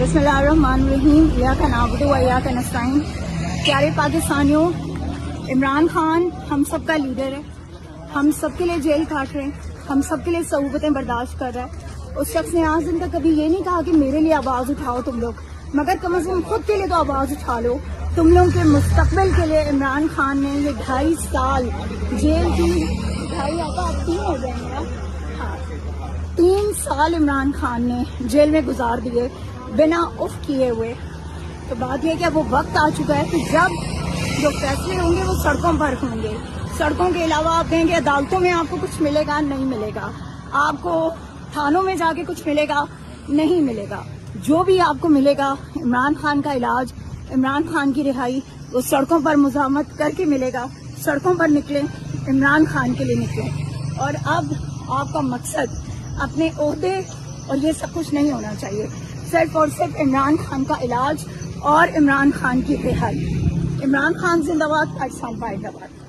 بسم اللہ الرحمن الرحیم، ایاک نعبد و ایاک نستعین۔ پیارے پاکستانیوں، عمران خان ہم سب کا لیڈر ہے، ہم سب کے لیے جیل کاٹ رہے ہیں، ہم سب کے لیے صعوبتیں برداشت کر رہا ہے۔ اس شخص نے آج دن تک کبھی یہ نہیں کہا کہ میرے لیے آواز اٹھاؤ تم لوگ، مگر کم از کم خود کے لیے تو آواز اٹھا لو۔ تم لوگوں کے مستقبل کے لیے عمران خان نے یہ 2.5 سال جیل کی 3 ہو گئے ہیں، 3 سال عمران خان نے جیل میں گزار دیے بنا اف کیے ہوئے۔ تو بات یہ کہ اب وہ وقت آ چکا ہے کہ جب جو فیصلے ہوں گے وہ سڑکوں پر ہوں گے۔ سڑکوں کے علاوہ آپ کہیں گے عدالتوں میں آپ کو کچھ ملے گا، نہیں ملے گا۔ آپ کو تھانوں میں جا کے کچھ ملے گا، نہیں ملے گا۔ جو بھی آپ کو ملے گا، عمران خان کا علاج، عمران خان کی رہائی، وہ سڑکوں پر مزاحمت کر کے ملے گا۔ سڑکوں پر نکلیں، عمران خان کے لیے نکلیں۔ اور اب آپ کا مقصد اپنے عہدے اور یہ سب کچھ نہیں ہونا چاہیے، صرف اور صرف عمران خان کا علاج اور عمران خان کی رہائی۔ عمران خان زندہ باد، پاکستان زندہ باد۔